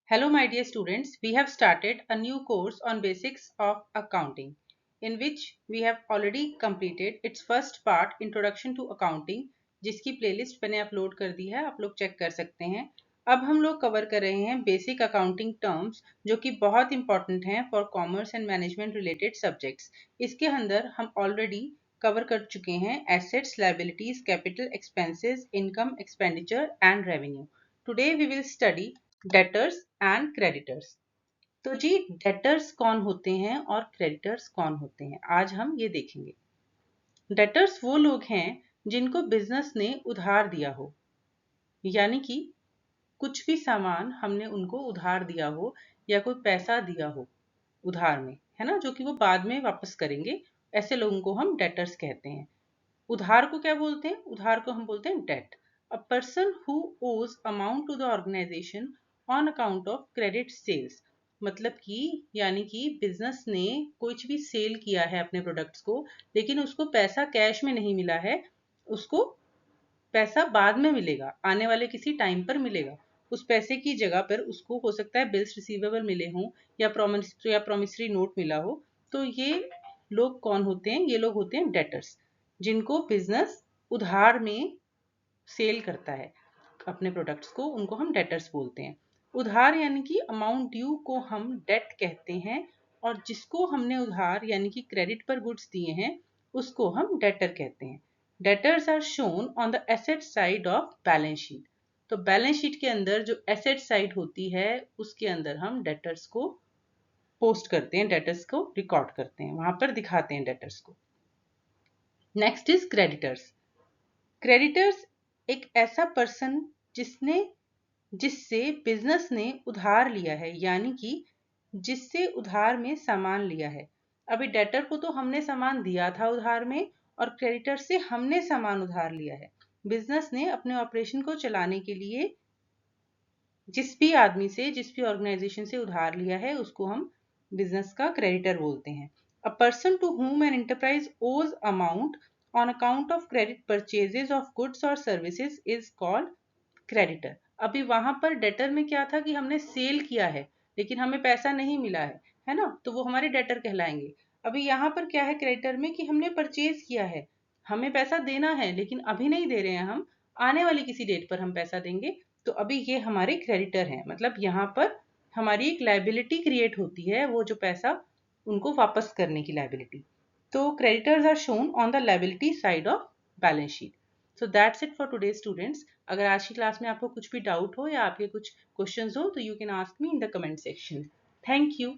Hello, my dear students. We have started a new course on basics of accounting, in which we have already completed its first part, Introduction to Accounting, जिसकी playlist मैंने upload कर दी है, आप लोग check कर सकते हैं। अब हम लोग कवर कर रहे हैं बेसिक अकाउंटिंग टर्म्स, जो कि बहुत इंपॉर्टेंट हैं for commerce and management related subjects. इसके अंदर हम ऑलरेडी कवर कर चुके हैं assets, liabilities, capital, expenses, income, expenditure and revenue. Today we will study debtors and creditors. तो जी, डेटर्स कौन होते हैं और क्रेडिटर्स कौन होते हैं, आज हम ये देखेंगे। डेटर्स वो लोग हैं जिनको बिजनेस ने उधार दिया हो, यानी कि कुछ भी सामान हमने उनको उधार दिया हो या कोई पैसा दिया हो उधार में, है ना, जो कि वो बाद में वापस करेंगे। ऐसे लोगों को हम डेटर्स कहते हैं। उधार को क्या बोलते हैं? उधार को हम बोलते हैं debt. A person who owes amount to the organization on account of credit sales, मतलब कि यानी कि बिजनेस ने कुछ भी सेल किया है अपने प्रोडक्ट्स को, लेकिन उसको पैसा कैश में नहीं मिला है, उसको पैसा बाद में मिलेगा, आने वाले किसी टाइम पर मिलेगा। उस पैसे की जगह पर उसको हो सकता है बिल्स रिसीवेबल मिले हों या प्रोमिसरी नोट मिला हो। तो ये लोग कौन होते हैं? ये लोग होते हैं डेटर्स, जिनको बिजनेस उधार में सेल करता है अपने प्रोडक्ट्स को, उनको हम डेटर्स बोलते हैं। उधार यानी कि अमाउंट ड्यू को हम डेट कहते हैं, और जिसको हमने उधार यानी कि क्रेडिट पर गुड्स दिए हैं उसको हम डेटर कहते हैं। Debtors are shown on the asset side of balance sheet. तो बैलेंस शीट के अंदर जो एसेट साइड होती है उसके अंदर हम डेटर्स को पोस्ट करते हैं, डेटर्स को रिकॉर्ड करते हैं, वहां पर दिखाते हैं डेटर्स को। Next is creditors. क्रेडिटर्स एक ऐसा पर्सन जिससे बिजनेस ने उधार लिया है, यानी कि जिससे उधार में सामान लिया है। अभी डेटर को तो हमने सामान दिया था उधार में, और क्रेडिटर से हमने सामान उधार लिया है। बिजनेस ने अपने ऑपरेशन को चलाने के लिए जिस भी आदमी से, जिस भी ऑर्गेनाइजेशन से उधार लिया है, उसको हम बिजनेस का क्रेडिटर बोलते हैं। A person to whom an enterprise owes amount on account of credit purchases of goods or services is called creditor। अभी वहां पर डेटर में क्या था कि हमने सेल किया है लेकिन हमें पैसा नहीं मिला है ना, तो वो हमारे डेटर कहलाएंगे। अभी यहाँ पर क्या है क्रेडिटर में कि हमने परचेज किया है, हमें पैसा देना है लेकिन अभी नहीं दे रहे हैं हम, आने वाली किसी डेट पर हम पैसा देंगे, तो अभी ये हमारे क्रेडिटर हैं। मतलब यहाँ पर हमारी एक लायबिलिटी क्रिएट होती है, वो जो पैसा उनको वापस करने की लायबिलिटी। तो creditors are shown on the liability side of balance sheet. So that's it for today students. अगर आज की क्लास में आपको कुछ भी डाउट हो या आपके कुछ क्वेश्चंस हो तो you can ask me in the comment section. Thank you.